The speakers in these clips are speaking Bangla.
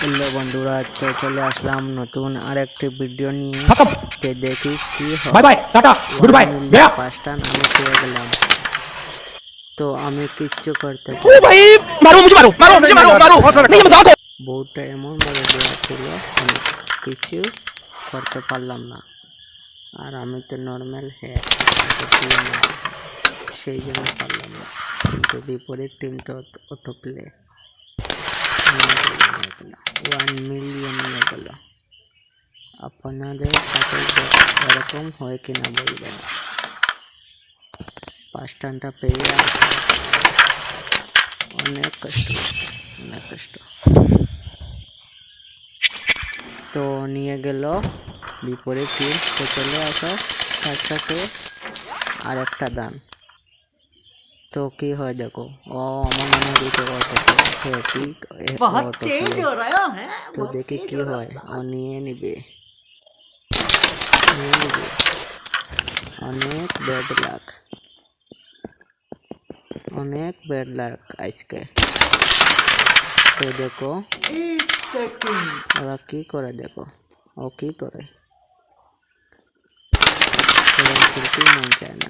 হ্যালো বন্ধুরা, তো চলে আসলাম নতুন আরেকটি ভিডিও নিয়ে। তে দেখি কি হয়। Bye bye tata good bye Gaya. পাঁচটা আমি পেয়ে গেলাম, তো আমি কিচ্ছু করতে ओ भाई मारो मुझे मारो मारो मुझे मारो मारो नहीं मजाक हो। বউটা এমন ভাবে দেওয়া ছিল, আমি কিছু করতে পারলাম না। আর আমি তো নর্মাল হ্যাঁ, সেই জন্য পারলাম না। কিন্তু বিপরীত টিম তো অটো প্লে 1 মিলিয়ন নিয়ে গেল। আপনাদের সাথে এরকম হয় কিনা বলবেন। পাঁচ টানটা পেয়ে অনেক কষ্ট, অনেক কষ্ট। তো নিয়ে গেল বিপরীত টিম। তো চলে আসো একসাথে আর একটা দান। তো কি হয় দেখো, ও আমার মনে দিতে তো দেখি কি হয়। ও নিয়ে নিবে, অনেক ব্যাড লাক, অনেক ব্যাড লাক আজকে। তো দেখো ওরা কি করে, দেখো ও কি করে। খেলতেই মন চায় না,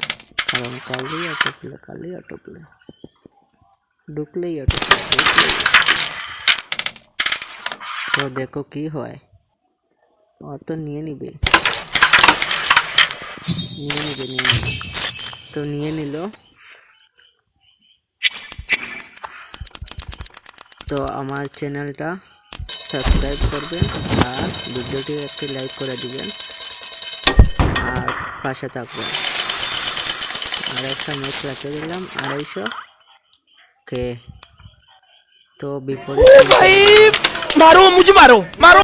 কারণ কালই অটো প্লে ঢুকলেই অটো প্লে। তো দেখো কি হয়, ও তো নিয়ে নিবে। তো নিয়ে নিল। তো আমার চ্যানেলটা সাবস্ক্রাইব করবেন আর ভিডিওটি একটি লাইক করে দিবেন আর পাশে থাকবেন। আর একটা ম্যাচ রেখে দিলাম 250 কে। তো বিপরীত भाई मारो मुझे मारो मारो।